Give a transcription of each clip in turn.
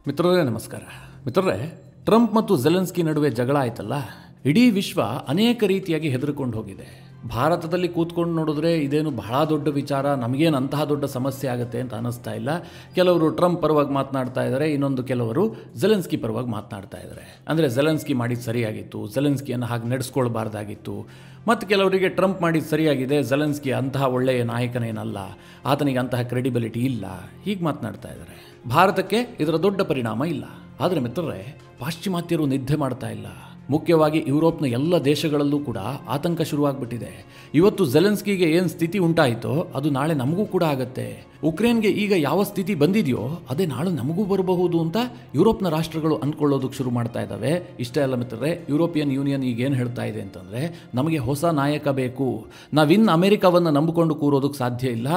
ಮಿತ್ರರೇ ನಮಸ್ಕಾರ. ಮಿತ್ರರೇ, ಟ್ರಂಪ್ ಮತ್ತು ಝೆಲೆನ್ಸ್ಕಿ ನಡುವೆ ಜಗಳ ಆಯ್ತಲ್ಲ, ಇಡೀ ವಿಶ್ವ ಅನೇಕ ರೀತಿಯಾಗಿ ಹೆದರ್ಕೊಂಡು ಹೋಗಿದೆ. ಭಾರತದಲ್ಲಿ ಕೂತ್ಕೊಂಡು ನೋಡಿದ್ರೆ ಇದೇನು ಬಹಳ ದೊಡ್ಡ ವಿಚಾರ, ನಮಗೇನು ಅಂತಹ ದೊಡ್ಡ ಸಮಸ್ಯೆ ಆಗುತ್ತೆ ಅಂತ ಅನ್ನಿಸ್ತಾ ಇಲ್ಲ. ಕೆಲವರು ಟ್ರಂಪ್ ಪರವಾಗಿ ಮಾತನಾಡ್ತಾ ಇದ್ದಾರೆ, ಇನ್ನೊಂದು ಕೆಲವರು ಝೆಲೆನ್ಸ್ಕಿ ಪರವಾಗಿ ಮಾತನಾಡ್ತಾ ಇದ್ದಾರೆ. ಅಂದರೆ ಝೆಲೆನ್ಸ್ಕಿ ಮಾಡಿದ್ದು ಸರಿಯಾಗಿತ್ತು, ಝೆಲೆನ್ಸ್ಕಿಯನ್ನು ಹಾಗೆ ನಡೆಸ್ಕೊಳ್ಬಾರ್ದಾಗಿತ್ತು. ಮತ್ತು ಕೆಲವರಿಗೆ ಟ್ರಂಪ್ ಮಾಡಿದ್ದು ಸರಿಯಾಗಿದೆ, ಝೆಲೆನ್ಸ್ಕಿ ಅಂತಹ ಒಳ್ಳೆಯ ನಾಯಕನೇನಲ್ಲ, ಆತನಿಗೆ ಅಂತಹ ಕ್ರೆಡಿಬಿಲಿಟಿ ಇಲ್ಲ, ಹೀಗೆ ಮಾತನಾಡ್ತಾ ಇದ್ದಾರೆ. ಭಾರತಕ್ಕೆ ಇದರ ದೊಡ್ಡ ಪರಿಣಾಮ ಇಲ್ಲ. ಆದರೆ ಮಿತ್ರರೇ, ಪಾಶ್ಚಿಮಾತ್ಯರು ನಿದ್ದೆ ಮಾಡ್ತಾ ಇಲ್ಲ. ಮುಖ್ಯವಾಗಿ ಯುರೋಪ್ನ ಎಲ್ಲ ದೇಶಗಳಲ್ಲೂ ಕೂಡ ಆತಂಕ ಶುರುವಾಗ್ಬಿಟ್ಟಿದೆ. ಇವತ್ತು ಝೆಲೆನ್ಸ್ಕಿಗೆ ಏನು ಸ್ಥಿತಿ ಉಂಟಾಯಿತೋ ಅದು ನಾಳೆ ನಮಗೂ ಕೂಡ ಆಗತ್ತೆ. ಉಕ್ರೇನ್ಗೆ ಈಗ ಯಾವ ಸ್ಥಿತಿ ಬಂದಿದೆಯೋ ಅದೇ ನಾಳೆ ನಮಗೂ ಬರಬಹುದು ಅಂತ ಯುರೋಪ್ನ ರಾಷ್ಟ್ರಗಳು ಅಂದ್ಕೊಳ್ಳೋದಕ್ಕೆ ಶುರು ಮಾಡ್ತಾ ಇದ್ದಾವೆ. ಇಷ್ಟೇ ಅಲ್ಲ ಮಿತ್ರರೇ, ಯುರೋಪಿಯನ್ ಯೂನಿಯನ್ ಈಗ ಏನು ಹೇಳ್ತಾ ಇದೆ ಅಂತಂದರೆ, ನಮಗೆ ಹೊಸ ನಾಯಕ ಬೇಕು, ನಾವಿನ್ನು ಅಮೆರಿಕವನ್ನು ನಂಬಿಕೊಂಡು ಕೂರೋದಕ್ಕೆ ಸಾಧ್ಯ ಇಲ್ಲ,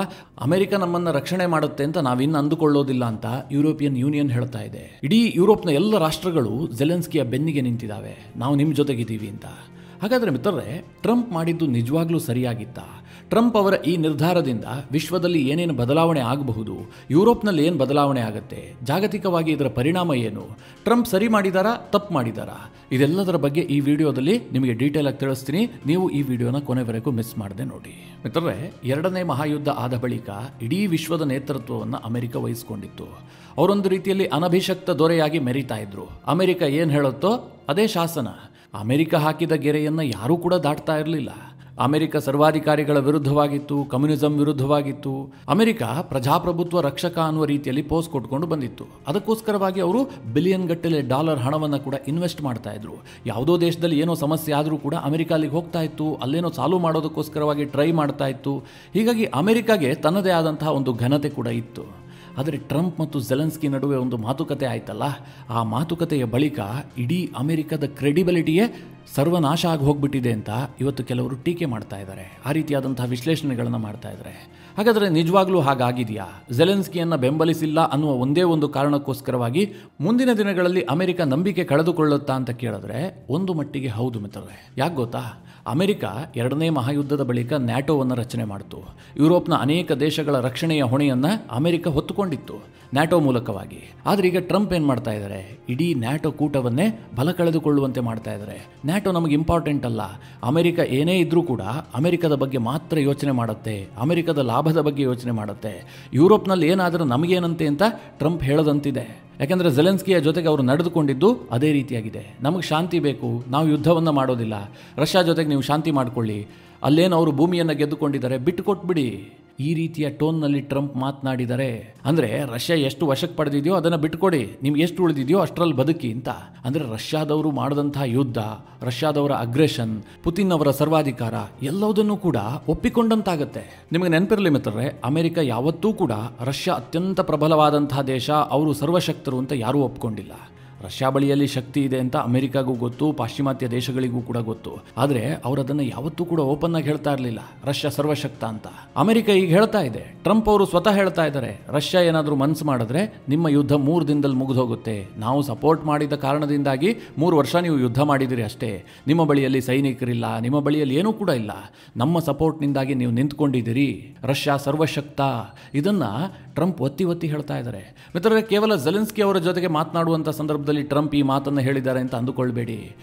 ಅಮೆರಿಕ ನಮ್ಮನ್ನು ರಕ್ಷಣೆ ಮಾಡುತ್ತೆ ಅಂತ ನಾವಿನ್ನು ಅಂದುಕೊಳ್ಳೋದಿಲ್ಲ ಅಂತ ಯುರೋಪಿಯನ್ ಯೂನಿಯನ್ ಹೇಳ್ತಾ ಇದೆ. ಇಡೀ ಯುರೋಪ್ನ ಎಲ್ಲ ರಾಷ್ಟ್ರಗಳು ಝೆಲೆನ್ಸ್ಕಿಯ ಬೆನ್ನಿಗೆ ನಿಂತಿದ್ದಾವೆ, ನಾವು ನಿಮ್ಮ ಜೊತೆಗಿದ್ದೀವಿ ಅಂತ. ಹಾಗಾದರೆ ಮಿತ್ರರೇ, ಟ್ರಂಪ್ ಮಾಡಿದ್ದು ನಿಜವಾಗ್ಲೂ ಸರಿಯಾಗಿತ್ತಾ? ಟ್ರಂಪ್ ಅವರ ಈ ನಿರ್ಧಾರದಿಂದ ವಿಶ್ವದಲ್ಲಿ ಏನೇನು ಬದಲಾವಣೆ ಆಗಬಹುದು, ಯುರೋಪ್ನಲ್ಲಿ ಏನು ಬದಲಾವಣೆ ಆಗುತ್ತೆ, ಜಾಗತಿಕವಾಗಿ ಇದರ ಪರಿಣಾಮ ಏನು, ಟ್ರಂಪ್ ಸರಿ ಮಾಡಿದಾರಾ ತಪ್ಪು ಮಾಡಿದಾರಾ, ಇದೆಲ್ಲದರ ಬಗ್ಗೆ ಈ ವಿಡಿಯೋದಲ್ಲಿ ನಿಮಗೆ ಡೀಟೇಲ್ ಆಗಿ ತಿಳಿಸ್ತೀನಿ. ನೀವು ಈ ವಿಡಿಯೋನ ಕೊನೆವರೆಗೂ ಮಿಸ್ ಮಾಡದೆ ನೋಡಿ. ಮಿತ್ರರೇ, ಎರಡನೇ ಮಹಾಯುದ್ಧ ಆದ ಬಳಿಕ ಇಡೀ ವಿಶ್ವದ ನೇತೃತ್ವವನ್ನು ಅಮೆರಿಕ ವಹಿಸಿಕೊಂಡಿತ್ತು. ಅವರೊಂದು ರೀತಿಯಲ್ಲಿ ಅನಭಿಷಕ್ತ ದೊರೆಯಾಗಿ ಮೆರೀತಾ ಇದ್ರು. ಅಮೆರಿಕ ಏನು ಹೇಳುತ್ತೋ ಅದೇ ಶಾಸನ. ಅಮೆರಿಕ ಹಾಕಿದ ಗೆರೆಯನ್ನು ಯಾರೂ ಕೂಡ ದಾಟ್ತಾ ಇರಲಿಲ್ಲ. ಅಮೆರಿಕ ಸರ್ವಾಧಿಕಾರಿಗಳ ವಿರುದ್ಧವಾಗಿತ್ತು, ಕಮ್ಯುನಿಸಂ ವಿರುದ್ಧವಾಗಿತ್ತು. ಅಮೆರಿಕ ಪ್ರಜಾಪ್ರಭುತ್ವ ರಕ್ಷಕ ಅನ್ನುವ ರೀತಿಯಲ್ಲಿ ಪೋಸ್ ಕೊಟ್ಕೊಂಡು ಬಂದಿತ್ತು. ಅದಕ್ಕೋಸ್ಕರವಾಗಿ ಅವರು ಬಿಲಿಯನ್ ಗಟ್ಟಲೆ ಡಾಲರ್ ಹಣವನ್ನು ಕೂಡ ಇನ್ವೆಸ್ಟ್ ಮಾಡ್ತಾ ಇದ್ರು. ಯಾವುದೋ ದೇಶದಲ್ಲಿ ಏನೋ ಸಮಸ್ಯೆ ಆದರೂ ಕೂಡ ಅಮೆರಿಕ ಅಲ್ಲಿಗೆ ಹೋಗ್ತಾ ಇತ್ತು, ಅಲ್ಲೇನೋ ಚಾಲೂ ಮಾಡೋದಕ್ಕೋಸ್ಕರವಾಗಿ ಟ್ರೈ ಮಾಡ್ತಾ ಇತ್ತು. ಹೀಗಾಗಿ ಅಮೆರಿಕಾಗೆ ತನ್ನದೇ ಆದಂತಹ ಒಂದು ಘನತೆ ಕೂಡ ಇತ್ತು. ಆದರೆ ಟ್ರಂಪ್ ಮತ್ತು ಝೆಲೆನ್ಸ್ಕಿ ನಡುವೆ ಒಂದು ಮಾತುಕತೆ ಆಯ್ತಲ್ಲ, ಆ ಮಾತುಕತೆಯ ಬಳಿಕ ಇಡೀ ಅಮೆರಿಕದ ಕ್ರೆಡಿಬಿಲಿಟಿಯೇ ಸರ್ವನಾಶ ಆಗಿ ಹೋಗ್ಬಿಟ್ಟಿದೆ ಅಂತ ಇವತ್ತು ಕೆಲವರು ಟೀಕೆ ಮಾಡ್ತಾ ಇದ್ದಾರೆ. ಆ ರೀತಿಯಾದಂತಹ ವಿಶ್ಲೇಷಣೆಗಳನ್ನು ಮಾಡ್ತಾ ಇದ್ದಾರೆ. ಹಾಗಾದರೆ ನಿಜವಾಗ್ಲೂ ಹಾಗಾಗಿದೆಯಾ? ಝೆಲೆನ್ಸ್ಕಿಯನ್ನು ಬೆಂಬಲಿಸಿಲ್ಲ ಅನ್ನುವ ಒಂದೇ ಒಂದು ಕಾರಣಕ್ಕೋಸ್ಕರವಾಗಿ ಮುಂದಿನ ದಿನಗಳಲ್ಲಿ ಅಮೆರಿಕ ನಂಬಿಕೆ ಕಳೆದುಕೊಳ್ಳುತ್ತಾ ಅಂತ ಕೇಳಿದ್ರೆ ಒಂದು ಮಟ್ಟಿಗೆ ಹೌದು ಮಿತ್ರರೇ. ಯಾಕೆ ಗೊತ್ತಾ? ಅಮೆರಿಕ ಎರಡನೇ ಮಹಾಯುದ್ಧದ ಬಳಿಕ ನ್ಯಾಟೋವನ್ನು ರಚನೆ ಮಾಡಿತು. ಯುರೋಪ್ನ ಅನೇಕ ದೇಶಗಳ ರಕ್ಷಣೆಯ ಹೊಣೆಯನ್ನು ಅಮೆರಿಕ ಹೊತ್ತುಕೊಂಡಿತ್ತು ನ್ಯಾಟೋ ಮೂಲಕವಾಗಿ. ಆದರೆ ಈಗ ಟ್ರಂಪ್ ಏನು ಮಾಡ್ತಾ ಇದ್ದಾರೆ? ಇಡೀ ನ್ಯಾಟೋ ಕೂಟವನ್ನೇ ಬಲ ಕಳೆದುಕೊಳ್ಳುವಂತೆ ಮಾಡ್ತಾ ಇದ್ದಾರೆ. ನ್ಯಾಟೋ ನಮಗೆ ಇಂಪಾರ್ಟೆಂಟ್ ಅಲ್ಲ, ಅಮೆರಿಕ ಏನೇ ಇದ್ರೂ ಕೂಡ ಅಮೆರಿಕದ ಬಗ್ಗೆ ಮಾತ್ರ ಯೋಚನೆ ಮಾಡುತ್ತೆ, ಅಮೆರಿಕದ ಲಾಭದ ಬಗ್ಗೆ ಯೋಚನೆ ಮಾಡುತ್ತೆ. ಯುರೋಪ್ನಲ್ಲಿ ಏನಾದರೂ ನಮಗೇನಂತೆ ಅಂತ ಟ್ರಂಪ್ ಹೇಳದಂತಿದೆ. ಯಾಕೆಂದರೆ ಝೆಲೆನ್ಸ್ಕಿಯ ಜೊತೆಗೆ ಅವರು ನಡೆದುಕೊಂಡಿದ್ದು ಅದೇ ರೀತಿಯಾಗಿದೆ. ನಮಗೆ ಶಾಂತಿ ಬೇಕು, ನಾವು ಯುದ್ಧವನ್ನು ಮಾಡೋದಿಲ್ಲ, ರಷ್ಯಾ ಜೊತೆಗೆ ನೀವು ಶಾಂತಿ ಮಾಡಿಕೊಳ್ಳಿ, ಅಲ್ಲೇನು ಅವರು ಭೂಮಿಯನ್ನು ಗೆದ್ದುಕೊಂಡಿದ್ದಾರೆ, ಬಿಟ್ಟು ಕೊಟ್ಬಿಡಿ, ಈ ರೀತಿಯ ಟೋನ್ನಲ್ಲಿ ಟ್ರಂಪ್ ಮಾತನಾಡಿದ್ದಾರೆ. ಅಂದರೆ ರಷ್ಯಾ ಎಷ್ಟು ವಶಕ್ಕೆ ಪಡೆದಿದೆಯೋ ಅದನ್ನು ಬಿಟ್ಕೊಡಿ, ನಿಮ್ಗೆ ಎಷ್ಟು ಉಳಿದಿದೆಯೋ ಅಷ್ಟರಲ್ಲಿ ಬದುಕಿ ಅಂತ. ಅಂದರೆ ರಷ್ಯಾದವರು ಮಾಡಿದಂತಹ ಯುದ್ಧ, ರಷ್ಯಾದವರ ಅಗ್ರೆಷನ್, ಪುತಿನ್ ಅವರ ಸರ್ವಾಧಿಕಾರ ಎಲ್ಲವುದನ್ನು ಕೂಡ ಒಪ್ಪಿಕೊಂಡಂತಾಗತ್ತೆ. ನಿಮಗೆ ನೆನಪಿರಲಿ ಮಿತ್ರರೇ, ಅಮೆರಿಕ ಯಾವತ್ತೂ ಕೂಡ ರಷ್ಯಾ ಅತ್ಯಂತ ಪ್ರಬಲವಾದಂತಹ ದೇಶ, ಅವರು ಸರ್ವಶಕ್ತರು ಅಂತ ಯಾರೂ ಒಪ್ಕೊಂಡಿಲ್ಲ. ರಷ್ಯಾ ಬಳಿಯಲ್ಲಿ ಶಕ್ತಿ ಇದೆ ಅಂತ ಅಮೆರಿಕಾಗೂ ಗೊತ್ತು, ಪಾಶ್ಚಿಮಾತ್ಯ ದೇಶಗಳಿಗೂ ಕೂಡ ಗೊತ್ತು. ಆದರೆ ಅವರು ಅದನ್ನು ಯಾವತ್ತೂ ಕೂಡ ಓಪನ್ ಆಗಿ ಹೇಳ್ತಾ ಇರಲಿಲ್ಲ, ರಷ್ಯಾ ಸರ್ವಶಕ್ತ ಅಂತ. ಅಮೆರಿಕ ಈಗ ಹೇಳ್ತಾ ಇದೆ, ಟ್ರಂಪ್ ಅವರು ಸ್ವತಃ ಹೇಳ್ತಾ ಇದ್ದಾರೆ, ರಷ್ಯಾ ಏನಾದರೂ ಮನಸ್ಸು ಮಾಡಿದ್ರೆ ನಿಮ್ಮ ಯುದ್ಧ 3 ದಿನದಲ್ಲಿ ಮುಗಿದು ಹೋಗುತ್ತೆ. ನಾವು ಸಪೋರ್ಟ್ ಮಾಡಿದ ಕಾರಣದಿಂದಾಗಿ 3 ವರ್ಷ ನೀವು ಯುದ್ಧ ಮಾಡಿದಿರಿ ಅಷ್ಟೇ, ನಿಮ್ಮ ಬಳಿಯಲ್ಲಿ ಸೈನಿಕರಿಲ್ಲ, ನಿಮ್ಮ ಬಳಿಯಲ್ಲಿ ಏನೂ ಕೂಡ ಇಲ್ಲ, ನಮ್ಮ ಸಪೋರ್ಟ್ನಿಂದಾಗಿ ನೀವು ನಿಂತ್ಕೊಂಡಿದ್ದೀರಿ, ರಷ್ಯಾ ಸರ್ವಶಕ್ತ. ಇದನ್ನು ಟ್ರಂಪ್ ಒತ್ತಿ ಒತ್ತಿ ಹೇಳ್ತಾ ಇದ್ದಾರೆ. ಮಿತ್ರರೇ, ಕೇವಲ ಝೆಲೆನ್ಸ್ಕಿ ಅವರ ಜೊತೆಗೆ ಮಾತನಾಡುವಂಥ ಸಂದರ್ಭದಲ್ಲಿ ಟ್ರಂಪ್ ಈ ಮಾತನ್ನು ಹೇಳಿದ್ದಾರೆ ಅಂತ ಅಂದುಕೊಳ್ಬೇಡಿ.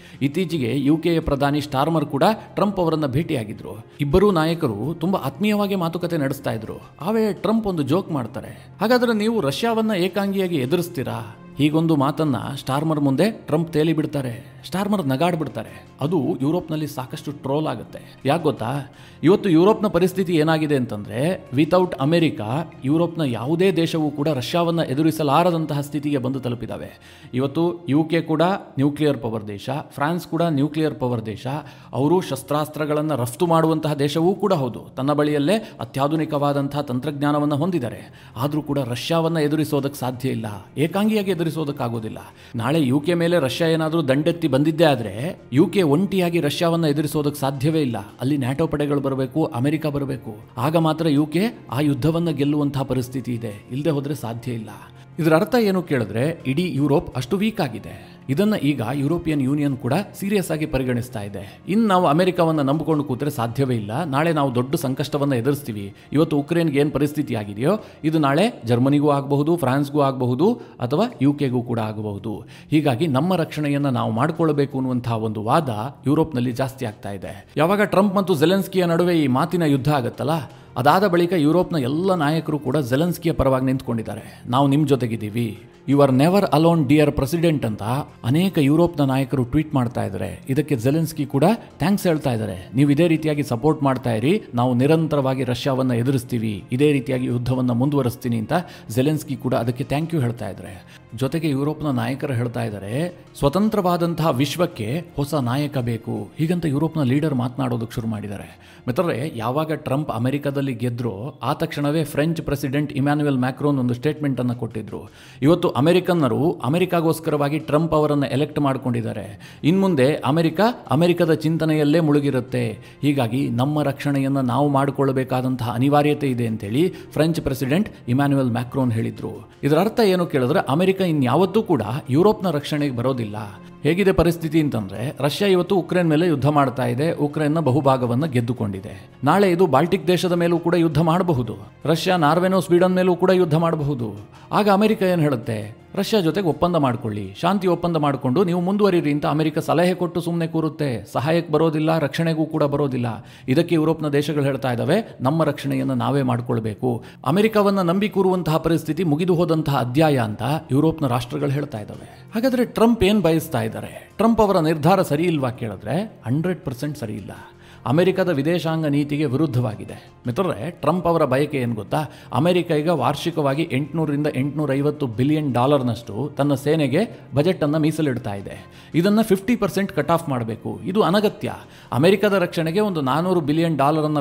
ಇತ್ತೀಚೆಗೆ ಯುಕೆಯ ಪ್ರಧಾನಿ ಸ್ಟಾರ್ಮರ್ ಕೂಡ ಟ್ರಂಪ್ ಅವರನ್ನು ಭೇಟಿಯಾಗಿದ್ರು. ಇಬ್ಬರೂ ನಾಯಕರು ತುಂಬಾ ಆತ್ಮೀಯವಾಗಿ ಮಾತುಕತೆ ನಡೆಸ್ತಾ ಇದ್ರು. ಆವೇ ಟ್ರಂಪ್ ಒಂದು ಜೋಕ್ ಮಾಡ್ತಾರೆ, ಹಾಗಾದ್ರೆ ನೀವು ರಷ್ಯಾವನ್ನ ಏಕಾಂಗಿಯಾಗಿ ಎದುರಿಸ್ತೀರಾ? ಹೀಗೊಂದು ಮಾತನ್ನ ಸ್ಟಾರ್ಮರ್ ಮುಂದೆ ಟ್ರಂಪ್ ತೇಲಿ ಬಿಡ್ತಾರೆ. ಸ್ಟಾರ್ಮರ್ ನಗಾಡ್ಬಿಡ್ತಾರೆ. ಅದು ಯುರೋಪ್ನಲ್ಲಿ ಸಾಕಷ್ಟು ಟ್ರೋಲ್ ಆಗುತ್ತೆ. ಯಾಕೆ ಗೊತ್ತಾ? ಇವತ್ತು ಯುರೋಪ್ನ ಪರಿಸ್ಥಿತಿ ಏನಾಗಿದೆ ಅಂತಂದರೆ, ವಿತೌಟ್ ಅಮೆರಿಕ ಯುರೋಪ್ನ ಯಾವುದೇ ದೇಶವೂ ಕೂಡ ರಷ್ಯಾವನ್ನು ಎದುರಿಸಲಾರದಂತಹ ಸ್ಥಿತಿಗೆ ಬಂದು ತಲುಪಿದ್ದಾವೆ. ಇವತ್ತು UK ಕೂಡ ನ್ಯೂಕ್ಲಿಯರ್ ಪವರ್ ದೇಶ, ಫ್ರಾನ್ಸ್ ಕೂಡ ನ್ಯೂಕ್ಲಿಯರ್ ಪವರ್ ದೇಶ, ಅವರು ಶಸ್ತ್ರಾಸ್ತ್ರಗಳನ್ನು ರಫ್ತು ಮಾಡುವಂತಹ ದೇಶವೂ ಕೂಡ ಹೌದು. ತನ್ನ ಬಳಿಯಲ್ಲೇ ಅತ್ಯಾಧುನಿಕವಾದಂತಹ ತಂತ್ರಜ್ಞಾನವನ್ನು ಹೊಂದಿದ್ದಾರೆ. ಆದರೂ ಕೂಡ ರಷ್ಯಾವನ್ನು ಎದುರಿಸೋದಕ್ಕೆ ಸಾಧ್ಯ ಇಲ್ಲ, ಏಕಾಂಗಿಯಾಗಿ ಎದುರಿಸೋದಕ್ಕಾಗೋದಿಲ್ಲ. ನಾಳೆ UK ಮೇಲೆ ರಷ್ಯಾ ಏನಾದರೂ ದಂಡೆತ್ತಿ ಬಂದಿದ್ದೇ ಆದರೆ UK ಒಂಟಿಯಾಗಿ ರಷ್ಯಾವನ್ನು ಎದುರಿಸೋದಕ್ಕೆ ಸಾಧ್ಯವೇ ಇಲ್ಲ. ಅಲ್ಲಿ ನ್ಯಾಟೋ ಪಡೆಗಳು ಬರಬೇಕು, ಅಮೆರಿಕ ಬರಬೇಕು. ಆಗ ಮಾತ್ರ UK ಆ ಯುದ್ಧವನ್ನು ಗೆಲ್ಲುವಂತಹ ಪರಿಸ್ಥಿತಿ ಇದೆ, ಇಲ್ಲದೆ ಹೋದರೆ ಸಾಧ್ಯ ಇಲ್ಲ. ಇದರ ಅರ್ಥ ಏನು ಕೇಳಿದ್ರೆ, ಇಡೀ ಯುರೋಪ್ ಅಷ್ಟು ವೀಕ್ ಆಗಿದೆ. ಇದನ್ನ ಈಗ ಯುರೋಪಿಯನ್ ಯೂನಿಯನ್ ಕೂಡ ಸೀರಿಯಸ್ ಆಗಿ ಪರಿಗಣಿಸ್ತಾ ಇದೆ. ಇನ್ನು ನಾವು ಅಮೆರಿಕವನ್ನು ನಂಬಿಕೊಂಡು ಕೂತ್ರೆ ಸಾಧ್ಯವೇ ಇಲ್ಲ. ನಾಳೆ ನಾವು ದೊಡ್ಡ ಸಂಕಷ್ಟವನ್ನು ಎದುರಿಸ್ತೀವಿ. ಇವತ್ತು ಉಕ್ರೇನ್ಗೆ ಏನು ಪರಿಸ್ಥಿತಿ ಆಗಿದೆಯೋ ಇದು ನಾಳೆ ಜರ್ಮನಿಗೂ ಆಗಬಹುದು, ಫ್ರಾನ್ಸ್ಗೂ ಆಗಬಹುದು, ಅಥವಾ ಯುಕೆಗೂ ಕೂಡ ಆಗಬಹುದು. ಹೀಗಾಗಿ ನಮ್ಮ ರಕ್ಷಣೆಯನ್ನು ನಾವು ಮಾಡಿಕೊಳ್ಳಬೇಕು ಅನ್ನುವಂತಹ ಒಂದು ವಾದ ಯುರೋಪ್ನಲ್ಲಿ ಜಾಸ್ತಿ ಆಗ್ತಾ ಇದೆ. ಯಾವಾಗ ಟ್ರಂಪ್ ಮತ್ತು ಜೆಲೆನ್ಸ್ಕಿಯ ನಡುವೆ ಈ ಮಾತಿನ ಯುದ್ಧ ಆಗುತ್ತಲ್ಲ, ಅದಾದ ಬಳಿಕ ಯುರೋಪ್ನ ಎಲ್ಲ ನಾಯಕರು ಕೂಡ ಜೆಲೆನ್ಸ್ಕಿಯ ಪರವಾಗಿ ನಿಂತ್ಕೊಂಡಿದ್ದಾರೆ. ನಾವು ನಿಮ್ಮ ಜೊತೆಗಿದ್ದೀವಿ, you are never alone dear president ಅಂತ ಅನೇಕ ಯುರೋಪ್ನ ನಾಯಕರು ಟ್ವೀಟ್ ಮಾಡ್ತಾ ಇದ್ದಾರೆ. ಇದಕ್ಕೆ ಜೆಲೆನ್ಸ್ಕಿ ಕೂಡ ಥ್ಯಾಂಕ್ಸ್ ಹೇಳ್ತಾ ಇದ್ದಾರೆ. ನೀವು ಇದೇ ರೀತಿಯಾಗಿ ಸಪೋರ್ಟ್ ಮಾಡ್ತಾ ಇರಿ, ನಾವು ನಿರಂತರವಾಗಿ ರಷ್ಯಾವನ್ನು ಎದುರಿಸ್ತೀವಿ, ಇದೇ ರೀತಿಯಾಗಿ ಯುದ್ಧವನ್ನು ಮುಂದುವರಿಸ್ತೀನಿ ಅಂತ ಜೆಲೆನ್ಸ್ಕಿ ಕೂಡ ಅದಕ್ಕೆ ಥ್ಯಾಂಕ್ ಯು ಹೇಳ್ತಾ ಇದ್ದಾರೆ. ಜೊತೆಗೆ ಯುರೋಪ್ನ ನಾಯಕರು ಹೇಳ್ತಾ ಇದ್ದಾರೆ, ಸ್ವತಂತ್ರವಾದಂತಹ ವಿಶ್ವಕ್ಕೆ ಹೊಸ ನಾಯಕ ಬೇಕು, ಹೀಗಂತ ಯುರೋಪ್ನ ಲೀಡರ್ ಮಾತನಾಡೋದಕ್ಕೆ ಶುರು ಮಾಡಿದ್ದಾರೆ. ಮಿತ್ರರೇ, ಯಾವಾಗ ಟ್ರಂಪ್ ಅಮೆರಿಕದಲ್ಲಿ ಗೆದ್ರೋ ಆ ತಕ್ಷಣವೇ ಫ್ರೆಂಚ್ ಪ್ರೆಸಿಡೆಂಟ್ ಇಮ್ಯಾನ್ಯುಯಲ್ ಮ್ಯಾಕ್ರೋನ್ ಒಂದು ಸ್ಟೇಟ್ಮೆಂಟ್ ಅನ್ನು ಕೊಟ್ಟಿದ್ರು. ಇವತ್ತು ಅಮೆರಿಕನ್ನರು ಅಮೆರಿಕಾಗೋಸ್ಕರವಾಗಿ ಟ್ರಂಪ್ ಅವರನ್ನು ಎಲೆಕ್ಟ್ ಮಾಡಿಕೊಂಡಿದ್ದಾರೆ. ಇನ್ಮುಂದೆ ಅಮೆರಿಕದ ಚಿಂತನೆಯಲ್ಲೇ ಮುಳುಗಿರುತ್ತೆ. ಹೀಗಾಗಿ ನಮ್ಮ ರಕ್ಷಣೆಯನ್ನು ನಾವು ಮಾಡಿಕೊಳ್ಳಬೇಕಾದಂತಹ ಅನಿವಾರ್ಯತೆ ಇದೆ ಅಂತೇಳಿ ಫ್ರೆಂಚ್ ಪ್ರೆಸಿಡೆಂಟ್ ಇಮ್ಯಾನ್ಯುಯಲ್ ಮ್ಯಾಕ್ರೋನ್ ಹೇಳಿದ್ರು. ಇದರ ಅರ್ಥ ಏನು ಕೇಳಿದ್ರೆ, ಅಮೆರಿಕ ಇನ್ಯಾವತ್ತೂ ಕೂಡ ಯುರೋಪ್ನ ರಕ್ಷಣೆಗೆ ಬರೋದಿಲ್ಲ. ಹೇಗಿದೆ ಪರಿಸ್ಥಿತಿ ಅಂತಂದ್ರೆ, ರಷ್ಯಾ ಇವತ್ತು ಉಕ್ರೇನ್ ಮೇಲೆ ಯುದ್ಧ ಮಾಡ್ತಾ ಇದೆ, ಉಕ್ರೇನ್ನ ಬಹುಭಾಗವನ್ನು ಗೆದ್ದುಕೊಂಡಿದೆ. ನಾಳೆ ಇದು ಬಾಲ್ಟಿಕ್ ದೇಶದ ಮೇಲೂ ಕೂಡ ಯುದ್ಧ ಮಾಡಬಹುದು. ರಷ್ಯಾ ನಾರ್ವೆನೋ ಸ್ವೀಡನ್ ಮೇಲೂ ಕೂಡ ಯುದ್ಧ ಮಾಡಬಹುದು. ಆಗ ಅಮೆರಿಕ ಏನು ಹೇಳುತ್ತೆ, ರಷ್ಯಾ ಜೊತೆಗೆ ಒಪ್ಪಂದ ಮಾಡ್ಕೊಳ್ಳಿ, ಶಾಂತಿ ಒಪ್ಪಂದ ಮಾಡಿಕೊಂಡು ನೀವು ಮುಂದುವರಿರಿ ಅಂತ ಅಮೆರಿಕ ಸಲಹೆ ಕೊಟ್ಟು ಸುಮ್ಮನೆ ಕೂರುತ್ತೆ. ಸಹಾಯಕ್ಕೆ ಬರೋದಿಲ್ಲ, ರಕ್ಷಣೆಗೂ ಕೂಡ ಬರೋದಿಲ್ಲ. ಇದಕ್ಕೆ ಯುರೋಪ್ನ ದೇಶಗಳು ಹೇಳ್ತಾ ಇದ್ದಾವೆ, ನಮ್ಮ ರಕ್ಷಣೆಯನ್ನು ನಾವೇ ಮಾಡಿಕೊಳ್ಬೇಕು. ಅಮೆರಿಕವನ್ನು ನಂಬಿ ಕೂರುವಂತಹ ಪರಿಸ್ಥಿತಿ ಮುಗಿದು ಹೋದಂತಹ ಅಧ್ಯಾಯ ಅಂತ ಯುರೋಪ್ನ ರಾಷ್ಟ್ರಗಳು ಹೇಳ್ತಾ ಇದ್ದಾವೆ. ಹಾಗಾದ್ರೆ ಟ್ರಂಪ್ ಏನು ಬಯಸ್ತಾ ಇದ್ದಾರೆ? ಟ್ರಂಪ್ ಅವರ ನಿರ್ಧಾರ ಸರಿ ಇಲ್ವಾ ಕೇಳಿದ್ರೆ 100% ಸರಿ ಇಲ್ಲ. ಅಮೆರಿಕದ ವಿದೇಶಾಂಗ ನೀತಿಗೆ ವಿರುದ್ಧವಾಗಿದೆ. ಮಿತ್ರರೇ, ಟ್ರಂಪ್ ಅವರ ಬಯಕೆ ಏನು ಗೊತ್ತಾ? ಅಮೆರಿಕ ಈಗ ವಾರ್ಷಿಕವಾಗಿ $800 ರಿಂದ $850 ಬಿಲಿಯನ್ ತನ್ನ ಸೇನೆಗೆ ಬಜೆಟನ್ನು ಮೀಸಲಿಡ್ತಾ ಇದೆ. ಇದನ್ನು 50% ಕಟ್ ಆಫ್ ಮಾಡಬೇಕು. ಇದು ಅನಗತ್ಯ. ಅಮೆರಿಕದ ರಕ್ಷಣೆಗೆ ಒಂದು $400 ಬಿಲಿಯನ್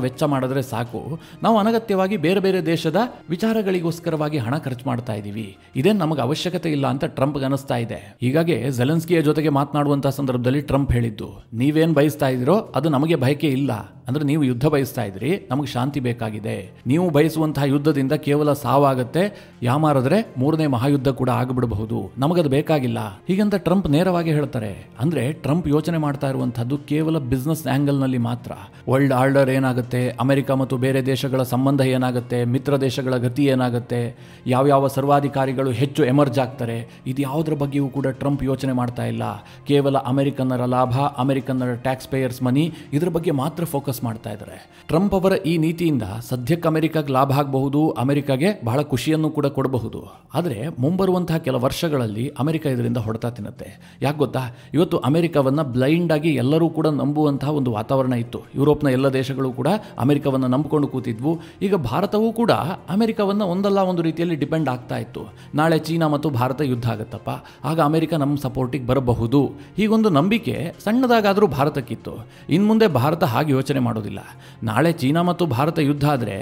ವೆಚ್ಚ ಮಾಡಿದ್ರೆ ಸಾಕು. ನಾವು ಅನಗತ್ಯವಾಗಿ ಬೇರೆ ಬೇರೆ ದೇಶದ ವಿಚಾರಗಳಿಗೋಸ್ಕರವಾಗಿ ಹಣ ಖರ್ಚು ಮಾಡ್ತಾ ಇದ್ದೀವಿ. ಇದೇನು ನಮಗೆ ಅವಶ್ಯಕತೆ ಇಲ್ಲ ಅಂತ ಟ್ರಂಪ್ಗೆ ಅನಿಸ್ತಾ ಇದೆ. ಹೀಗಾಗಿ ಜೆಲೆನ್ಸ್ಕಿಯ ಜೊತೆಗೆ ಮಾತನಾಡುವಂತಹ ಸಂದರ್ಭದಲ್ಲಿ ಟ್ರಂಪ್ ಹೇಳಿದ್ದು, ನೀವೇನು ಬಯಸ್ತಾ ಇದ್ದೀರೋ ಅದು ನಮಗೆ ಬಯಕೆ ಇಲ್ಲ. ಅಂದ್ರೆ ನೀವು ಯುದ್ಧ ಬಯಸ್ತಾ ಇದ್ರಿ, ನಮಗೆ ಶಾಂತಿ ಬೇಕಾಗಿದೆ. ನೀವು ಬಯಸುವಂತಹ ಯುದ್ಧದಿಂದ ಕೇವಲ ಸಾವಾಗತ್ತೆ, ಯಾಮಾರಿದ್ರೆ 3ನೇ ಮಹಾಯುದ್ಧ ಕೂಡ ಆಗಿಬಿಡಬಹುದು. ನಮಗದು ಬೇಕಾಗಿಲ್ಲ ಹೀಗಂತ ಟ್ರಂಪ್ ನೇರವಾಗಿ ಹೇಳ್ತಾರೆ. ಅಂದ್ರೆ ಟ್ರಂಪ್ ಯೋಚನೆ ಮಾಡ್ತಾ ಇರುವಂತಹದ್ದು ಕೇವಲ ಬಿಸ್ನೆಸ್ ಆಂಗಲ್ ನಲ್ಲಿ ಮಾತ್ರ. ವರ್ಲ್ಡ್ ಆರ್ಡರ್ ಏನಾಗುತ್ತೆ, ಅಮೆರಿಕ ಮತ್ತು ಬೇರೆ ದೇಶಗಳ ಸಂಬಂಧ ಏನಾಗುತ್ತೆ, ಮಿತ್ರ ದೇಶಗಳ ಗತಿ ಏನಾಗುತ್ತೆ, ಯಾವ್ಯಾವ ಸರ್ವಾಧಿಕಾರಿಗಳು ಹೆಚ್ಚು ಎಮರ್ಜ್ ಆಗ್ತಾರೆ, ಇದು ಯಾವುದರ ಬಗ್ಗೆಯೂ ಕೂಡ ಟ್ರಂಪ್ ಯೋಚನೆ ಮಾಡ್ತಾ ಇಲ್ಲ. ಕೇವಲ ಅಮೆರಿಕನ್ನರ ಲಾಭ, ಅಮೆರಿಕನ್ನರ ಟ್ಯಾಕ್ಸ್ ಪೇಯರ್ಸ್ ಮನಿ, ಇದ್ರ ಬಗ್ಗೆ ಮಾತ್ರ ಫೋಕಸ್ ಮಾಡ್ತಾ ಇದ್ದಾರೆ. ಟ್ರಂಪ್ ಅವರ ಈ ನೀತಿಯಿಂದ ಸದ್ಯಕ್ಕೆ ಅಮೆರಿಕಾಗೆ ಲಾಭ ಆಗಬಹುದು, ಅಮೆರಿಕಾಗೆ ಬಹಳ ಖುಷಿಯನ್ನು ಕೂಡ ಕೊಡಬಹುದು. ಆದರೆ ಮುಂಬರುವಂತಹ ಕೆಲ ವರ್ಷಗಳಲ್ಲಿ ಅಮೆರಿಕ ಇದರಿಂದ ಹೊಡೆತ ತಿನ್ನುತ್ತೆ. ಯಾಕೆ ಗೊತ್ತಾ? ಇವತ್ತು ಅಮೆರಿಕವನ್ನ ಬ್ಲೈಂಡ್ ಆಗಿ ಎಲ್ಲರೂ ಕೂಡ ನಂಬುವಂತಹ ಒಂದು ವಾತಾವರಣ ಇತ್ತು. ಯುರೋಪ್ನ ಎಲ್ಲ ದೇಶಗಳು ಕೂಡ ಅಮೆರಿಕವನ್ನು ನಂಬಿಕೊಂಡು ಕೂತಿದ್ವು. ಈಗ ಭಾರತವೂ ಕೂಡ ಅಮೆರಿಕವನ್ನ ಒಂದಲ್ಲ ಒಂದು ರೀತಿಯಲ್ಲಿ ಡಿಪೆಂಡ್ ಆಗ್ತಾ ಇತ್ತು. ನಾಳೆ ಚೀನಾ ಮತ್ತು ಭಾರತ ಯುದ್ಧ ಆಗುತ್ತಪ್ಪ, ಆಗ ಅಮೆರಿಕ ನಮ್ಮ ಸಪೋರ್ಟಿಗೆ ಬರಬಹುದು, ಹೀಗೊಂದು ನಂಬಿಕೆ ಸಣ್ಣದಾಗಾದರೂ ಭಾರತಕ್ಕಿತ್ತು. ಇನ್ನು ಮುಂದೆ ಭಾರತ ಹಾಗೆ ಯೋಚನೆ ಮಾಡೋದಿಲ್ಲ. ನಾಳೆ ಚೀನಾ ಮತ್ತು ಭಾರತ ಯುದ್ಧ ಆದರೆ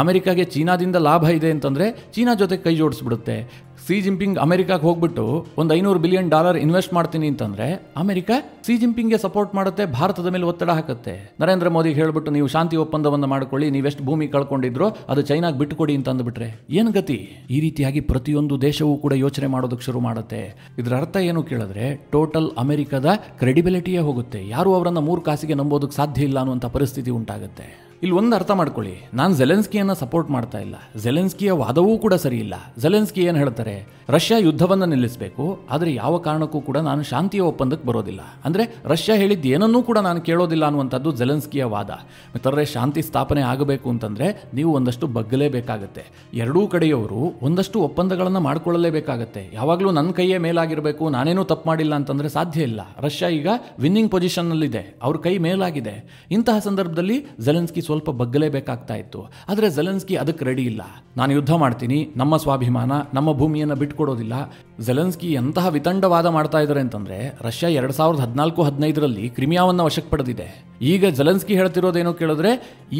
ಅಮೆರಿಕಾಗೆ ಚೀನಾದಿಂದ ಲಾಭ ಇದೆ ಅಂತಂದರೆ ಚೀನಾ ಜೊತೆ ಕೈ ಜೋಡಿಸ್ಬಿಡುತ್ತೆ. ಸಿ ಜಿಂಪಿಂಗ್ ಅಮೆರಿಕಾಗೆ ಹೋಗ್ಬಿಟ್ಟು ಒಂದು $500 ಬಿಲಿಯನ್ ಇನ್ವೆಸ್ಟ್ ಮಾಡ್ತೀನಿ ಅಂತಂದರೆ ಅಮೆರಿಕ ಸಿ ಜಿಂಪಿಂಗ್ಗೆ ಸಪೋರ್ಟ್ ಮಾಡುತ್ತೆ, ಭಾರತದ ಮೇಲೆ ಒತ್ತಡ ಹಾಕುತ್ತೆ. ನರೇಂದ್ರ ಮೋದಿಗೆ ಹೇಳ್ಬಿಟ್ಟು ನೀವು ಶಾಂತಿ ಒಪ್ಪಂದವನ್ನು ಮಾಡ್ಕೊಳ್ಳಿ, ನೀವೆಷ್ಟು ಭೂಮಿ ಕಳ್ಕೊಂಡಿದ್ರು ಅದು ಚೈನಾಗೆ ಬಿಟ್ಟುಕೊಡಿ ಅಂತ ಅಂದ್ಬಿಟ್ರೆ ಏನು ಗತಿ? ಈ ರೀತಿಯಾಗಿ ಪ್ರತಿಯೊಂದು ದೇಶವೂ ಕೂಡ ಯೋಚನೆ ಮಾಡೋದಕ್ಕೆ ಶುರು ಮಾಡುತ್ತೆ. ಇದರ ಅರ್ಥ ಏನು ಕೇಳಿದ್ರೆ, ಟೋಟಲ್ ಅಮೆರಿಕದ ಕ್ರೆಡಿಬಿಲಿಟಿಯೇ ಹೋಗುತ್ತೆ. ಯಾರು ಅವರನ್ನು 3 ಕಾಸಿಗೆ ನಂಬೋದಕ್ಕೆ ಸಾಧ್ಯ ಇಲ್ಲ ಅನ್ನುವಂಥ ಪರಿಸ್ಥಿತಿ ಉಂಟಾಗುತ್ತೆ. ಇಲ್ಲಿ ಒಂದು ಅರ್ಥ ಮಾಡ್ಕೊಳ್ಳಿ, ನಾನು ಜೆಲೆನ್ಸ್ಕಿಯನ್ನು ಸಪೋರ್ಟ್ ಮಾಡ್ತಾ ಇಲ್ಲ. ಜೆಲೆನ್ಸ್ಕಿಯ ವಾದವೂ ಕೂಡ ಸರಿ ಇಲ್ಲ. ಜೆಲೆನ್ಸ್ಕಿ ಏನು ಹೇಳ್ತಾರೆ, ರಷ್ಯಾ ಯುದ್ಧವನ್ನು ನಿಲ್ಲಿಸಬೇಕು, ಆದರೆ ಯಾವ ಕಾರಣಕ್ಕೂ ಕೂಡ ನಾನು ಶಾಂತಿಯ ಒಪ್ಪಂದಕ್ಕೆ ಬರೋದಿಲ್ಲ. ಅಂದರೆ ರಷ್ಯಾ ಹೇಳಿದ್ದು ಏನನ್ನೂ ಕೂಡ ನಾನು ಕೇಳೋದಿಲ್ಲ ಅನ್ನುವಂಥದ್ದು ಜೆಲೆನ್ಸ್ಕಿಯ ವಾದ. ಮಿತ್ರರೇ, ಶಾಂತಿ ಸ್ಥಾಪನೆ ಆಗಬೇಕು ಅಂತಂದರೆ ನೀವು ಒಂದಷ್ಟು ಬಗ್ಗಲೇಬೇಕಾಗತ್ತೆ. ಎರಡೂ ಕಡೆಯವರು ಒಂದಷ್ಟು ಒಪ್ಪಂದಗಳನ್ನು ಮಾಡಿಕೊಳ್ಳಲೇಬೇಕಾಗತ್ತೆ. ಯಾವಾಗಲೂ ನನ್ನ ಕೈಯೇ ಮೇಲಾಗಿರಬೇಕು, ನಾನೇನೂ ತಪ್ಪು ಮಾಡಿಲ್ಲ ಅಂತಂದರೆ ಸಾಧ್ಯ ಇಲ್ಲ. ರಷ್ಯಾ ಈಗ ವಿನ್ನಿಂಗ್ ಪೊಸಿಷನ್ನಲ್ಲಿದೆ, ಅವ್ರ ಕೈ ಮೇಲಾಗಿದೆ. ಇಂತಹ ಸಂದರ್ಭದಲ್ಲಿ ಜೆಲೆನ್ಸ್ಕಿ ಸ್ವಲ್ಪ ಬಗ್ಗಲೇಬೇಕಾಗ್ತಾ ಇತ್ತು. ಆದರೆ ಜೆಲೆನ್ಸ್ಕಿ ಅದಕ್ಕೆ ರೆಡಿ ಇಲ್ಲ. ನಾನು ಯುದ್ಧ ಮಾಡ್ತೀನಿ, ನಮ್ಮ ಸ್ವಾಭಿಮಾನ, ನಮ್ಮ ಭೂಮಿಯನ್ನು ಬಿಟ್ಕೊಡೋದಿಲ್ಲ. ಜೆಲೆನ್ಸ್ಕಿ ಎಂತಹ ವಿತಂಡವಾದ ಮಾಡ್ತಾ ಇದ್ದಾರೆ ಅಂತಂದ್ರೆ, ರಷ್ಯಾ 2014-15ರಲ್ಲಿ ಕ್ರಿಮಿಯಾವನ್ನು ವಶಕ್ಕೆ ಪಡೆದಿದೆ. ಈಗ ಜೆಲೆನ್ಸ್ಕಿ ಹೇಳ್ತಿರೋದೇನೋ ಕೇಳಿದ್ರೆ,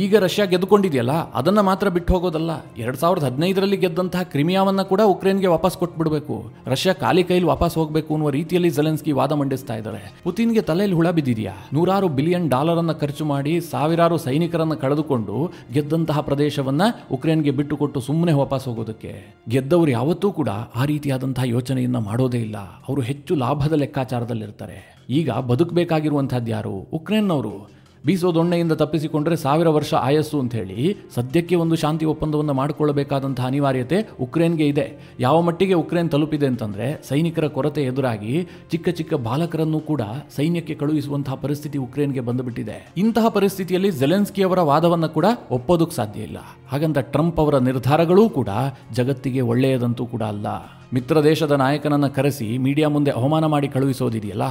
ಈಗ ರಷ್ಯಾ ಗೆದ್ದುಕೊಂಡಿದೆಯಲ್ಲ ಅದನ್ನ ಮಾತ್ರ ಬಿಟ್ಟು ಹೋಗೋದಲ್ಲ, 2015ರಲ್ಲಿ ಗೆದ್ದಂತಹ ಕ್ರಿಮಿಯಾವನ್ನ ಕೂಡ ಉಕ್ರೇನ್ಗೆ ವಾಪಸ್ ಕೊಟ್ಬಿಡಬೇಕು, ರಷ್ಯಾ ಖಾಲಿ ಕೈಲಿ ವಾಪಸ್ ಹೋಗಬೇಕು ಅನ್ನುವ ರೀತಿಯಲ್ಲಿ ಜೆಲೆನ್ಸ್ಕಿ ವಾದ ಮಂಡಿಸ್ತಾ ಇದ್ದಾರೆ. ಪುತಿನ್ಗೆ ತಲೆಯಲ್ಲಿ ಹುಳ ಬಿದ್ದಿದೆಯಾ? $100 ಬಿಲಿಯನ್ ಅನ್ನ ಖರ್ಚು ಮಾಡಿ ಸಾವಿರಾರು ಸೈನಿಕರನ್ನ ಕಳೆದುಕೊಂಡು ಗೆದ್ದಂತಹ ಪ್ರದೇಶವನ್ನ ಉಕ್ರೇನ್ಗೆ ಬಿಟ್ಟುಕೊಟ್ಟು ಸುಮ್ಮನೆ ವಾಪಸ್ ಹೋಗೋದಕ್ಕೆ. ಗೆದ್ದವರು ಯಾವತ್ತೂ ಕೂಡ ಆ ರೀತಿಯಾದಂತಹ ಯೋಚನೆಯನ್ನ ಮಾಡೋದೇ ಇಲ್ಲ. ಅವರು ಹೆಚ್ಚು ಲಾಭದ ಲೆಕ್ಕಾಚಾರದಲ್ಲಿರ್ತಾರೆ. ಈಗ ಬದುಕಬೇಕಾಗಿರುವಂತಹದ್ದು ಯಾರು? ಉಕ್ರೇನ್ನವರು. ಬೀಸೋದೊಣ್ಣೆಯಿಂದ ತಪ್ಪಿಸಿಕೊಂಡ್ರೆ 1000 ವರ್ಷ ಆಯಸ್ಸು ಅಂತ ಹೇಳಿ ಸದ್ಯಕ್ಕೆ ಒಂದು ಶಾಂತಿ ಒಪ್ಪಂದವನ್ನು ಮಾಡಿಕೊಳ್ಳಬೇಕಾದಂತಹ ಅನಿವಾರ್ಯತೆ ಉಕ್ರೇನ್ಗೆ ಇದೆ. ಯಾವ ಮಟ್ಟಿಗೆ ಉಕ್ರೇನ್ ತಲುಪಿದೆ ಅಂತಂದ್ರೆ, ಸೈನಿಕರ ಕೊರತೆ ಎದುರಾಗಿ ಚಿಕ್ಕ ಚಿಕ್ಕ ಬಾಲಕರನ್ನು ಕೂಡ ಸೈನ್ಯಕ್ಕೆ ಕಳುಹಿಸುವಂತಹ ಪರಿಸ್ಥಿತಿ ಉಕ್ರೇನ್ಗೆ ಬಂದುಬಿಟ್ಟಿದೆ. ಇಂತಹ ಪರಿಸ್ಥಿತಿಯಲ್ಲಿ ಜೆಲೆನ್ಸ್ಕಿ ಅವರ ವಾದವನ್ನು ಕೂಡ ಒಪ್ಪೋದಕ್ಕೆ ಸಾಧ್ಯ ಇಲ್ಲ. ಹಾಗಂತ ಟ್ರಂಪ್ ಅವರ ನಿರ್ಧಾರಗಳೂ ಕೂಡ ಜಗತ್ತಿಗೆ ಒಳ್ಳೆಯದಂತೂ ಕೂಡ ಅಲ್ಲ. ಮಿತ್ರ ದೇಶದ ನಾಯಕನನ್ನ ಕರೆಸಿ ಮೀಡಿಯಾ ಮುಂದೆ ಅವಮಾನ ಮಾಡಿ ಕಳುಹಿಸೋದಿದೆಯಲ್ಲ,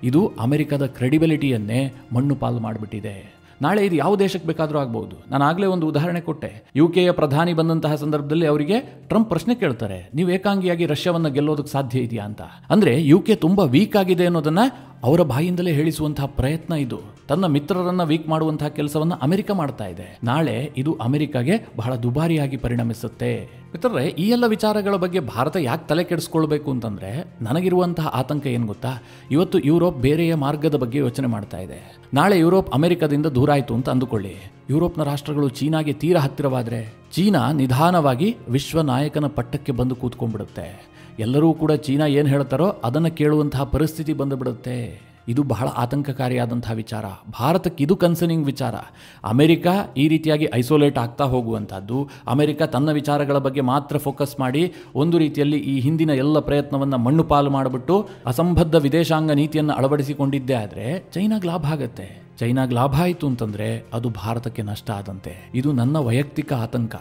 ಇದು ಅಮೆರಿಕದ ಕ್ರೆಡಿಬಿಲಿಟಿಯನ್ನೇ ಮಣ್ಣು ಪಾಲು ಮಾಡಿಬಿಟ್ಟಿದೆ. ನಾಳೆ ಇದು ಯಾವ ದೇಶಕ್ಕೆ ಬೇಕಾದರೂ ಆಗ್ಬಹುದು. ನಾನು ಆಗಲೇ ಒಂದು ಉದಾಹರಣೆ ಕೊಟ್ಟೆ. ಯುಕೆಯ ಪ್ರಧಾನಿ ಬಂದಂತಹ ಸಂದರ್ಭದಲ್ಲಿ ಅವರಿಗೆ ಟ್ರಂಪ್ ಪ್ರಶ್ನೆ ಕೇಳ್ತಾರೆ, ನೀವು ಏಕಾಂಗಿಯಾಗಿ ರಷ್ಯಾವನ್ನು ಗೆಲ್ಲೋದಕ್ಕೆ ಸಾಧ್ಯ ಇದೆಯಾ ಅಂತ. ಅಂದ್ರೆ ಯುಕೆ ತುಂಬಾ ವೀಕ್ ಆಗಿದೆ ಅನ್ನೋದನ್ನ ಅವರ ಬಾಯಿಂದಲೇ ಹೇಳಿಸುವಂತಹ ಪ್ರಯತ್ನ ಇದು. ತನ್ನ ಮಿತ್ರರನ್ನ ವೀಕ್ ಮಾಡುವಂತಹ ಕೆಲಸವನ್ನ ಅಮೆರಿಕ ಮಾಡ್ತಾ ಇದೆ. ನಾಳೆ ಇದು ಅಮೆರಿಕಾಗೆ ಬಹಳ ದುಬಾರಿಯಾಗಿ ಪರಿಣಮಿಸುತ್ತೆ. ಮಿತ್ರರೇ, ಈ ಎಲ್ಲ ವಿಚಾರಗಳ ಬಗ್ಗೆ ಭಾರತ ಯಾಕೆ ತಲೆ ಕೆಡಿಸ್ಕೊಳ್ಬೇಕು ಅಂತಂದ್ರೆ, ನನಗಿರುವಂತಹ ಆತಂಕ ಏನು ಗೊತ್ತಾ? ಇವತ್ತು ಯುರೋಪ್ ಬೇರೆಯ ಮಾರ್ಗದ ಬಗ್ಗೆ ಯೋಚನೆ ಮಾಡ್ತಾ ಇದೆ. ನಾಳೆ ಯುರೋಪ್ ಅಮೆರಿಕದಿಂದ ದೂರ ಆಯಿತು ಅಂತ ಅಂದುಕೊಳ್ಳಿ. ಯುರೋಪ್ನ ರಾಷ್ಟ್ರಗಳು ಚೀನಾಗೆ ತೀರಾ ಹತ್ತಿರವಾದರೆ ಚೀನಾ ನಿಧಾನವಾಗಿ ವಿಶ್ವ ನಾಯಕನ ಪಟ್ಟಕ್ಕೆ ಬಂದು ಕೂತ್ಕೊಂಡ್ಬಿಡುತ್ತೆ. ಎಲ್ಲರೂ ಕೂಡ ಚೀನಾ ಏನು ಹೇಳ್ತಾರೋ ಅದನ್ನು ಕೇಳುವಂತಹ ಪರಿಸ್ಥಿತಿ ಬಂದುಬಿಡುತ್ತೆ. ಇದು ಬಹಳ ಆತಂಕಕಾರಿಯಾದಂತಹ ವಿಚಾರ. ಭಾರತಕ್ಕೆ ಇದು ಕನ್ಸರ್ನಿಂಗ್ ವಿಚಾರ. ಅಮೆರಿಕ ಈ ರೀತಿಯಾಗಿ ಐಸೋಲೇಟ್ ಆಗ್ತಾ ಹೋಗುವಂಥದ್ದು, ಅಮೆರಿಕ ತನ್ನ ವಿಚಾರಗಳ ಬಗ್ಗೆ ಮಾತ್ರ ಫೋಕಸ್ ಮಾಡಿ ಒಂದು ರೀತಿಯಲ್ಲಿ ಈ ಹಿಂದಿನ ಎಲ್ಲ ಪ್ರಯತ್ನವನ್ನು ಮಣ್ಣು ಪಾಲು ಮಾಡಿಬಿಟ್ಟು ಅಸಂಬದ್ಧ ವಿದೇಶಾಂಗ ನೀತಿಯನ್ನು ಅಳವಡಿಸಿಕೊಂಡಿದ್ದೇ ಆದರೆ ಚೈನಾಗೆ ಲಾಭ ಆಗುತ್ತೆ. ಚೈನಾಗೆ ಲಾಭ ಆಯಿತು ಅಂತಂದರೆ ಅದು ಭಾರತಕ್ಕೆ ನಷ್ಟ ಆದಂತೆ. ಇದು ನನ್ನ ವೈಯಕ್ತಿಕ ಆತಂಕ.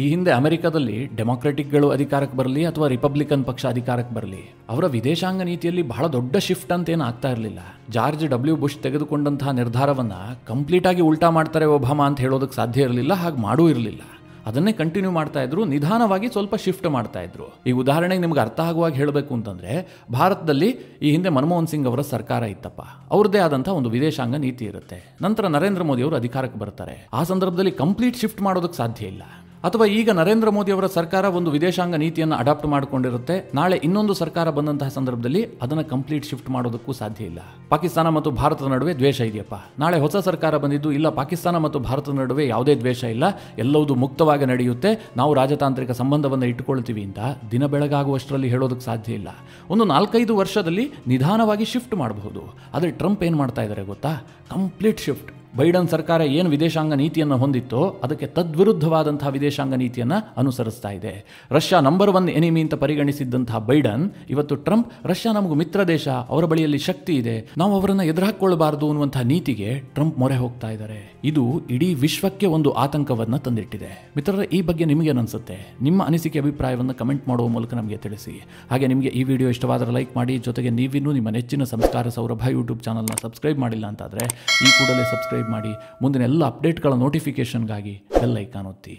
ಈ ಹಿಂದೆ ಅಮೆರಿಕದಲ್ಲಿ ಡೆಮಾಕ್ರೆಟಿಕ್ಗಳು ಅಧಿಕಾರಕ್ಕೆ ಬರಲಿ ಅಥವಾ ರಿಪಬ್ಲಿಕನ್ ಪಕ್ಷ ಅಧಿಕಾರಕ್ಕೆ ಬರಲಿ, ಅವರ ವಿದೇಶಾಂಗ ನೀತಿಯಲ್ಲಿ ಬಹಳ ದೊಡ್ಡ ಶಿಫ್ಟ್ ಅಂತ ಏನು ಆಗ್ತಾ ಇರಲಿಲ್ಲ. ಜಾರ್ಜ್ ಡಬ್ಲ್ಯೂ ಬುಷ್ ತೆಗೆದುಕೊಂಡಂತಹ ನಿರ್ಧಾರವನ್ನು ಕಂಪ್ಲೀಟ್ ಆಗಿ ಉಲ್ಟಾ ಮಾಡ್ತಾರೆ ಒಬಾಮಾ ಅಂತ ಹೇಳೋದಕ್ಕೆ ಸಾಧ್ಯ ಇರಲಿಲ್ಲ, ಹಾಗೆ ಮಾಡೂ ಇರಲಿಲ್ಲ. ಅದನ್ನೇ ಕಂಟಿನ್ಯೂ ಮಾಡ್ತಾ ಇದ್ರು, ನಿಧಾನವಾಗಿ ಸ್ವಲ್ಪ ಶಿಫ್ಟ್ ಮಾಡ್ತಾ ಇದ್ರು. ಈ ಉದಾಹರಣೆಗೆ ನಿಮ್ಗೆ ಅರ್ಥ ಆಗುವಾಗ ಹೇಳಬೇಕು ಅಂತಂದ್ರೆ, ಭಾರತದಲ್ಲಿ ಈ ಹಿಂದೆ ಮನಮೋಹನ್ ಸಿಂಗ್ ಅವರ ಸರ್ಕಾರ ಇತ್ತಪ್ಪ, ಅವ್ರದ್ದೇ ಆದಂತಹ ಒಂದು ವಿದೇಶಾಂಗ ನೀತಿ ಇರುತ್ತೆ. ನಂತರ ನರೇಂದ್ರ ಮೋದಿ ಅವರು ಅಧಿಕಾರಕ್ಕೆ ಬರ್ತಾರೆ. ಆ ಸಂದರ್ಭದಲ್ಲಿ ಕಂಪ್ಲೀಟ್ ಶಿಫ್ಟ್ ಮಾಡೋದಕ್ಕೆ ಸಾಧ್ಯ ಇಲ್ಲ. ಅಥವಾ ಈಗ ನರೇಂದ್ರ ಮೋದಿ ಅವರ ಸರ್ಕಾರ ಒಂದು ವಿದೇಶಾಂಗ ನೀತಿಯನ್ನು ಅಡಾಪ್ಟ್ ಮಾಡಿಕೊಂಡಿರುತ್ತೆ. ನಾಳೆ ಇನ್ನೊಂದು ಸರ್ಕಾರ ಬಂದಂತಹ ಸಂದರ್ಭದಲ್ಲಿ ಅದನ್ನು ಕಂಪ್ಲೀಟ್ ಶಿಫ್ಟ್ ಮಾಡೋದಕ್ಕೂ ಸಾಧ್ಯ ಇಲ್ಲ. ಪಾಕಿಸ್ತಾನ ಮತ್ತು ಭಾರತದ ನಡುವೆ ದ್ವೇಷ ಇದೆಯಪ್ಪ, ನಾಳೆ ಹೊಸ ಸರ್ಕಾರ ಬಂದಿದ್ದು ಇಲ್ಲ, ಪಾಕಿಸ್ತಾನ ಮತ್ತು ಭಾರತದ ನಡುವೆ ಯಾವುದೇ ದ್ವೇಷ ಇಲ್ಲ, ಎಲ್ಲವೂ ಮುಕ್ತವಾಗಿ ನಡೆಯುತ್ತೆ, ನಾವು ರಾಜತಾಂತ್ರಿಕ ಸಂಬಂಧವನ್ನು ಇಟ್ಟುಕೊಳ್ತೀವಿ ಅಂತ ದಿನ ಬೆಳಗಾಗುವಷ್ಟರಲ್ಲಿ ಹೇಳೋದಕ್ಕೆ ಸಾಧ್ಯ ಇಲ್ಲ. ಒಂದು 4-5 ವರ್ಷದಲ್ಲಿ ನಿಧಾನವಾಗಿ ಶಿಫ್ಟ್ ಮಾಡಬಹುದು. ಆದರೆ ಟ್ರಂಪ್ ಏನು ಮಾಡ್ತಾ ಇದ್ದಾರೆ ಗೊತ್ತಾ? Complete shift. ಬೈಡನ್ ಸರ್ಕಾರ ಏನು ವಿದೇಶಾಂಗ ನೀತಿಯನ್ನು ಹೊಂದಿತ್ತೋ ಅದಕ್ಕೆ ತದ್ವಿರುದ್ಧವಾದಂತಹ ವಿದೇಶಾಂಗ ನೀತಿಯನ್ನು ಅನುಸರಿಸ್ತಾ ಇದೆ. ರಷ್ಯಾ ನಂಬರ್ 1 ಎನಿಮಿ ಅಂತ ಪರಿಗಣಿಸಿದ್ದಂತಹ ಬೈಡನ್ ಇವತ್ತು ಟ್ರಂಪ್, ರಷ್ಯಾ ನಮಗೂ ಮಿತ್ರ ದೇಶ, ಅವರ ಬಳಿಯಲ್ಲಿ ಶಕ್ತಿ ಇದೆ, ನಾವು ಅವರನ್ನು ಎದುರಾಕೊಳ್ಳಬಾರದು ಅನ್ನುವಂತಹ ನೀತಿಗೆ ಟ್ರಂಪ್ ಮೊರೆ ಹೋಗ್ತಾ ಇದ್ದಾರೆ. ಇದು ಇಡೀ ವಿಶ್ವಕ್ಕೆ ಒಂದು ಆತಂಕವನ್ನು ತಂದಿಟ್ಟಿದೆ. ಮಿತ್ರರೇ, ಈ ಬಗ್ಗೆ ನಿಮಗೇನು ಅನಿಸುತ್ತೆ? ನಿಮ್ಮ ಅನಿಸಿಕೆ ಅಭಿಪ್ರಾಯವನ್ನು ಕಮೆಂಟ್ ಮಾಡುವ ಮೂಲಕ ನಮಗೆ ತಿಳಿಸಿ. ಹಾಗೆ ನಿಮಗೆ ಈ ವಿಡಿಯೋ ಇಷ್ಟವಾದರೆ ಲೈಕ್ ಮಾಡಿ. ಜೊತೆಗೆ ನೀವಿನ್ನೂ ನಿಮ್ಮ ನೆಚ್ಚಿನ ಸಂಸ್ಕಾರ ಸೌರಭ ಯೂಟ್ಯೂಬ್ ಚಾನಲ್ನ ಸಬ್ಸ್ಕ್ರೈಬ್ ಮಾಡಿಲ್ಲ ಅಂತಾದರೆ ಈ ಕೂಡಲೇ ಸಬ್ಸ್ಕ್ರೈಬ್ ಮಾಡಿ. ಮುಂದಿನ ಎಲ್ಲ ಅಪ್ಡೇಟ್ಗಳ ನೋಟಿಫಿಕೇಷನ್ಗಾಗಿ ಬೆಲ್ ಐಕಾನ್ ಒತ್ತಿ.